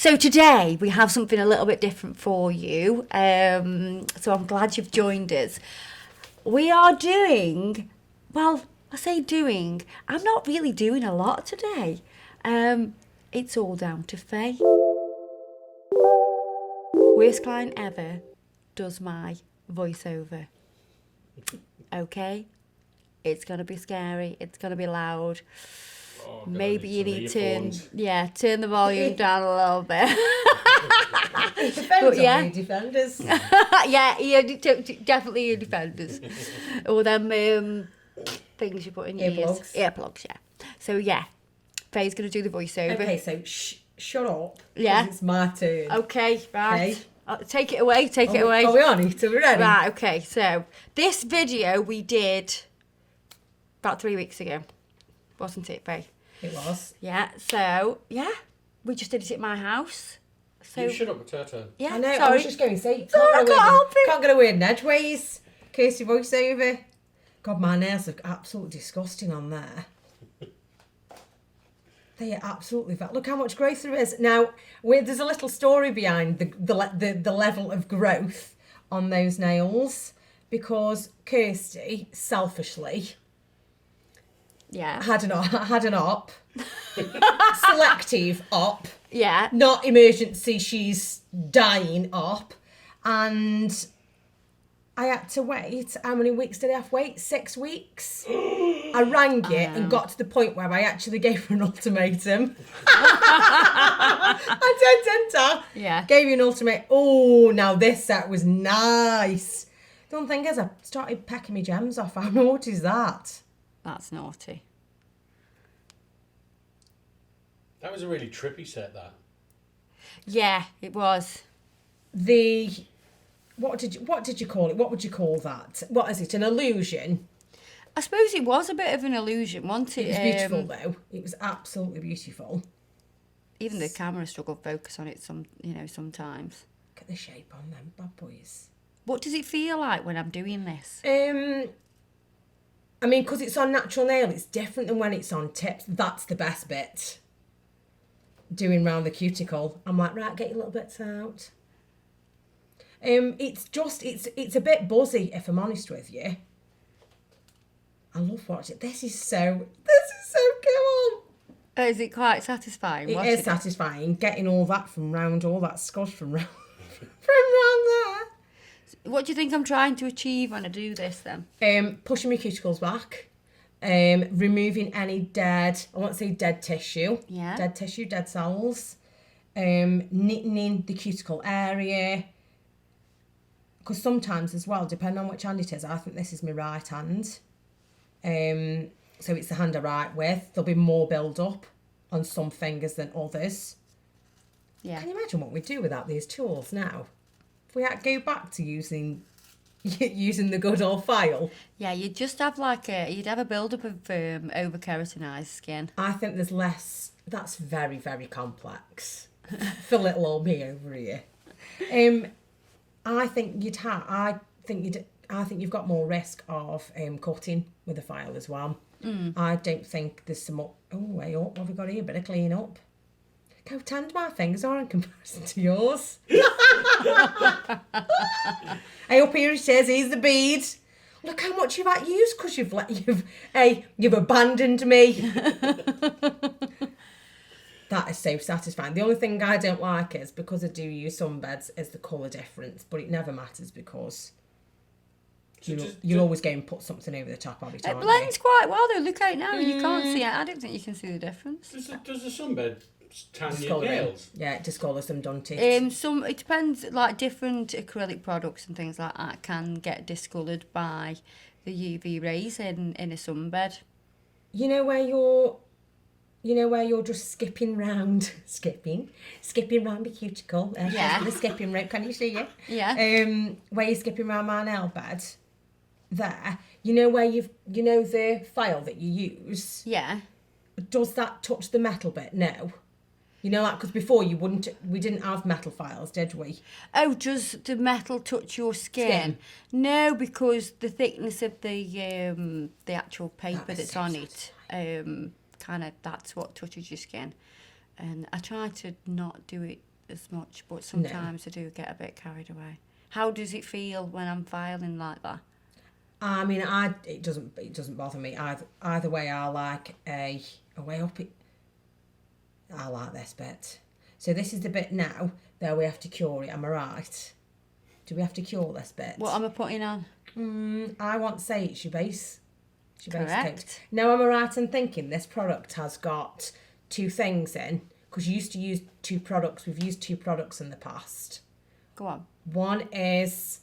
So today we have something a little bit different for you. So I'm glad you've joined us. We are doing, well, I say doing, I'm not really doing a lot today. It's all down to Faye. Worst client ever does my voiceover. Okay? It's going to be scary. It's going to be loud. Oh, Maybe you need to turn the volume Yeah. down a little bit. It depends yeah. on your defenders. yeah, definitely your defenders. Or them things you put in your Earplugs. ears. Earplugs, yeah. So yeah, Faye's going to do the voiceover. Okay, so shut up. 'cause Yeah. It's my turn. Okay, right. Okay. Take it away, take it away. Are we on it? Are we ready? Right, okay, so this video we did about 3 weeks ago, wasn't it, Faye? It was. Yeah, so, yeah, we just did it at my house. So, You shut up, Tata. yeah, I know, I sorry. was just going to say, Sorry, I can't help it. can't get a word in edgeways. Kirsty voiceover. God, my nails are absolutely disgusting on there. They are absolutely fat. Look how much growth there is. Now, there's a little story behind the level of growth on those nails, because Kirsty, selfishly, Yeah, had an op, selective op, yeah. not emergency, she's dying op, and I had to wait. How many weeks did I have to wait? 6 weeks. I rang it and got to the point where I actually gave her an ultimatum. I didn't I? Yeah. Gave you an ultimatum. Oh, now this set was nice. Don't think as I started pecking my gems off. I know what is that. That's naughty. That was a really trippy set, that. Yeah, it was. What did you call it? What would you call that? What is it? An illusion? I suppose it was a bit of an illusion, wasn't it? It was beautiful though. It was absolutely beautiful. Even the camera struggled to focus on it sometimes. Look at the shape on them bad boys. What does it feel like when I'm doing this? I mean, because it's on natural nail, it's different than when it's on tips. That's the best bit. Doing round the cuticle. I'm like, right, get your little bits out. It's a bit buzzy, if I'm honest with you. I love watching it. This is so cool. Is it quite satisfying? It watching is satisfying getting all that scotch from round there. What do you think I'm trying to achieve when I do this then? Pushing my cuticles back, removing any dead tissue, dead cells, knitting the cuticle area. Because sometimes as well, depending on which hand it is, I think this is my right hand. So it's the hand I write with. There'll be more build up on some fingers than others. Yeah. Can you imagine what we'd do without these tools now? If we had to go back to using the good old file. Yeah, you'd just have you'd have a build-up of over keratinized skin. I think there's less. That's very, very complex for little old me over here. I think you've got more risk of cutting with a file as well. I don't think there's some. Oh, way up. What have we got here? Bit of clean up. Look how tanned my fingers are in comparison to yours. Hey, up here it says, here's the bead. Look how much you've had used because you've abandoned me. That is so satisfying. The only thing I don't like is, because I do use sunbeds, is the colour difference, but it never matters because you'll always go and put something over the top of it. It blends quite well though. Look at it now. You can't see it. I don't think you can see the difference. Does the sunbed tan your nails? Yeah, it discolours them, don't it? It depends. Like different acrylic products and things like that can get discoloured by the UV rays in a sunbed. You know where you're just skipping round round the cuticle. Yeah. The skipping rope. Can you see it? Yeah. Where you're skipping round my nail bed. There. You know where the file that you use. Yeah. Does that touch the metal bit? No. You know, like, because before we didn't have metal files, did we? Oh, does the metal touch your skin? No, because the thickness of the actual paper that's on it, kind of, that's what touches your skin. And I try to not do it as much, but sometimes I do get a bit carried away. How does it feel when I'm filing like that? I mean, it doesn't bother me either way. I like a way up it. I like this bit. So this is the bit now that we have to cure it. Am I right? Do we have to cure this bit? What am I putting on? I want to say it's your base. It's your base Correct. coat. Now, am I right in thinking this product has got 2 things in? Because you used to use 2 products. We've used 2 products in the past. Go on. One is,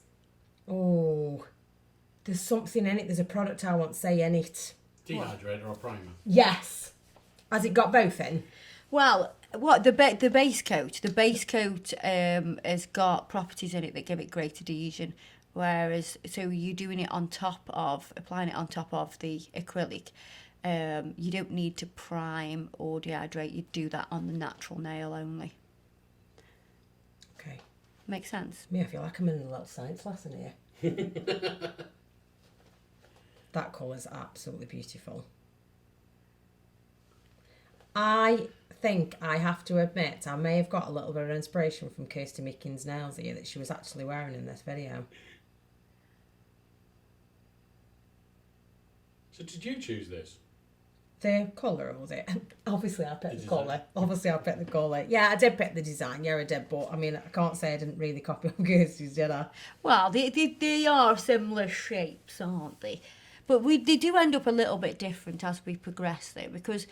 there's something in it. There's a product I want to say in it. Dehydrator or primer? Yes. Has it got both in? Well, what the base coat? The base coat has got properties in it that give it great adhesion. Whereas, so you're doing it applying it on top of the acrylic. You don't need to prime or dehydrate. You do that on the natural nail only. Okay. Makes sense? Me, I feel like I'm in a little science lesson here. That colour's absolutely beautiful. I think I have to admit I may have got a little bit of inspiration from Kirsty Meakin's nails here that she was actually wearing in this video. So did you choose this? The colour, was it? Obviously I picked the colour. Yeah, I did pick the design. Yeah, I did. But, I mean, I can't say I didn't really copy on Kirsty's, did I? Well, they are similar shapes, aren't they? But they do end up a little bit different as we progress, though, because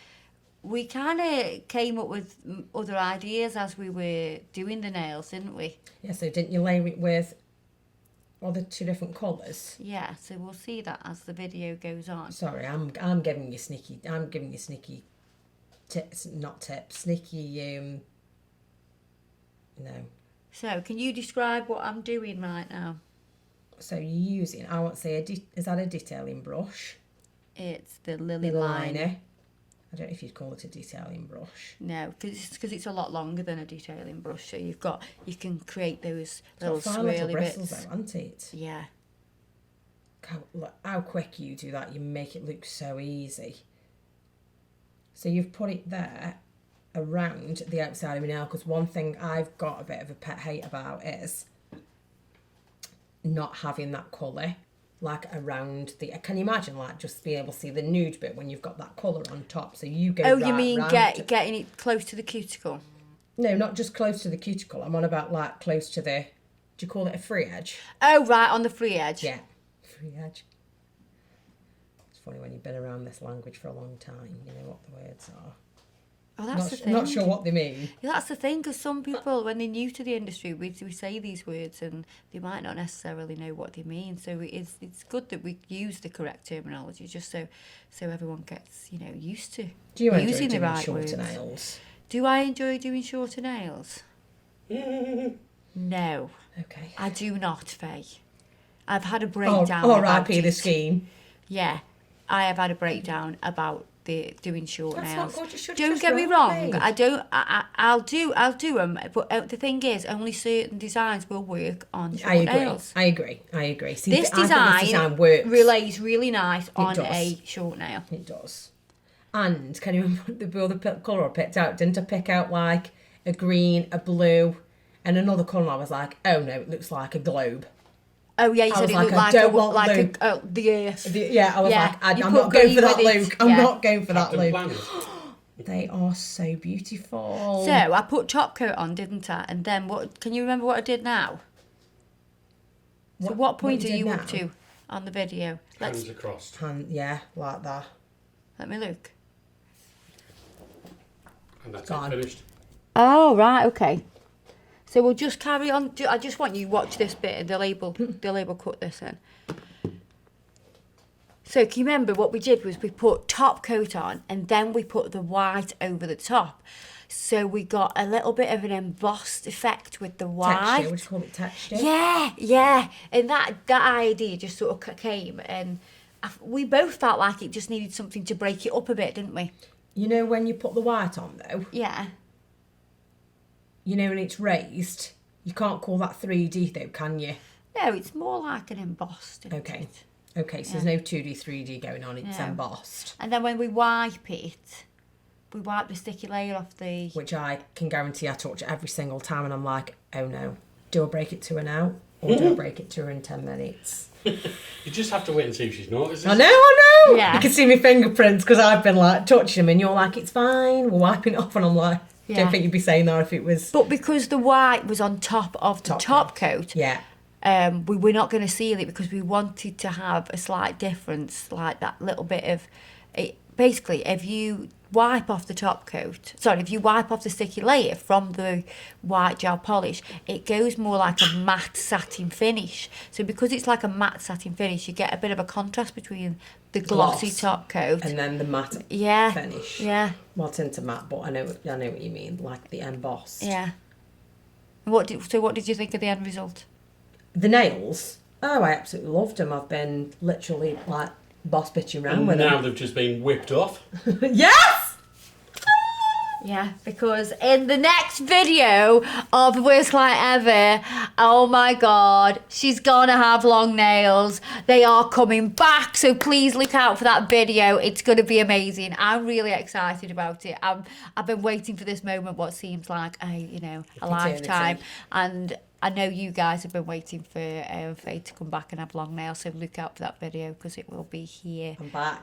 we kind of came up with other ideas as we were doing the nails, didn't we? Yeah, so didn't you layer it with other 2 different colours? Yeah, so we'll see that as the video goes on. Sorry, I'm giving you sneaky tips, not tips, sneaky, no. So, can you describe what I'm doing right now? So you're using, I won't say, is that a detailing brush? It's the lily The liner. liner. I don't know if you'd call it a detailing brush. No, because it's a lot longer than a detailing brush. So you can create those It's little got fine little swirly bristles bits. though, hasn't it? Yeah. How quick you do that, you make it look so easy. So you've put it there around the outside of my nail, because one thing I've got a bit of a pet hate about is not having that colour like around the, can you imagine like just be able to see the nude bit when you've got that colour on top? So you go Oh, right you mean round getting it close to the cuticle? No, not just close to the cuticle. I'm on about like close to the, do you call it a free edge? Oh, right, on the free edge. Yeah, free edge. It's funny when you've been around this language for a long time, you know what the words are. Oh, that's the thing. Not sure what they mean. Yeah, that's the thing, because some people, when they're new to the industry, we say these words and they might not necessarily know what they mean. So it's good that we use the correct terminology, just so everyone gets used to Do you enjoy using doing the right shorter words. nails? Do I enjoy doing shorter nails? No, Okay. I do not, Faye. I've had a breakdown. Oh, about R.I.P. the it. scheme. Yeah, I have had a breakdown about the doing short That's nails. not good. You should Don't just get me roll wrong. paint. I don't. I'll do them. But the thing is, only certain designs will work on short I agree. nails. I agree. See, This I think design, this design works. relays really nice on does. a short nail. It does. And can you remember the other colour I picked out? Didn't I pick out like a green, a blue, and another colour? I was like, oh no, it looks like a globe. Oh yeah, you I said was it like, looked I like don't want the earth. I was Yeah, like, I'm you not put going for green that, with it. Luke. I'm Yeah. not going for that, Captain Luke. Planet. They are so beautiful. So I put top coat on, didn't I? And then what? Can you remember what I did now? So what point you are did you now? up to on the video? Hands across. Yeah, like that. Let me look. And that's Gone. it, finished. Oh, right, okay. So we'll just carry on. I just want you to watch this bit and the label cut this in. So can you remember what we did was we put top coat on and then we put the white over the top. So we got a little bit of an embossed effect with the white. Texture, would you call it texture? Yeah. And that idea just sort of came and we both felt like it just needed something to break it up a bit, didn't we? You know when you put the white on though? Yeah. You know when it's raised? You can't call that 3D though, can you? No, it's more like an embossed. Isn't Okay. it? Okay, so there's no 2D, 3D going on, it's No. embossed. And then when we wipe it, we wipe the sticky layer off the... Which I can guarantee I touch every single time, and I'm like, oh no, do I break it to her now, or do I break it to her in 10 minutes? You just have to wait and see if she's noticed. I know. Yeah. You can see my fingerprints because I've been like touching them, and you're like, it's fine, we're wiping it off, and I'm like, don't think you'd be saying that if it was. But because the white was on top of the top coat, yeah, we were not going to seal it because we wanted to have a slight difference, like that little bit of it. Basically, if you wipe off the top coat, if you wipe off the sticky layer from the white gel polish, it goes more like a matte satin finish. So because it's like a matte satin finish, you get a bit of a contrast between the glossy top coat and then the matte finish. Yeah. Well, it's into matte, but I know what you mean, like the embossed. Yeah. What did you think of the end result? The nails. Oh, I absolutely loved them. I've been literally like boss bitching around And with them. now they've just been whipped off. Yes! Yeah, because in the next video of the Worst Client Ever, oh my God, she's gonna have long nails. They are coming back, so please look out for that video. It's gonna be amazing. I'm really excited about it. I've been waiting for this moment, what seems like a lifetime, and I know you guys have been waiting for Faye to come back and have long nails, so look out for that video because it will be here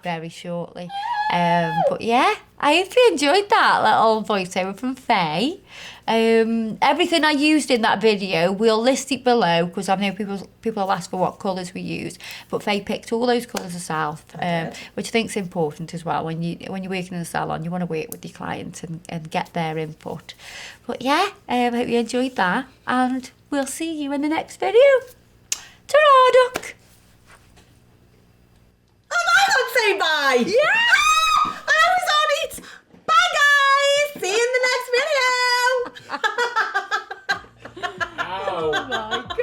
very shortly. But yeah, I hope you enjoyed that little voiceover from Faye. Everything I used in that video, we'll list it below because I know people will ask for what colours we used. But Faye picked all those colours herself, which I think is important as well. When you're working in a salon, you want to work with your clients and get their input. But yeah, I hope you enjoyed that, and we'll see you in the next video. Ta-ra, duck! Am I not saying bye? Yeah! I was on it! Bye, guys! See you in the next video! Ow. Oh my God!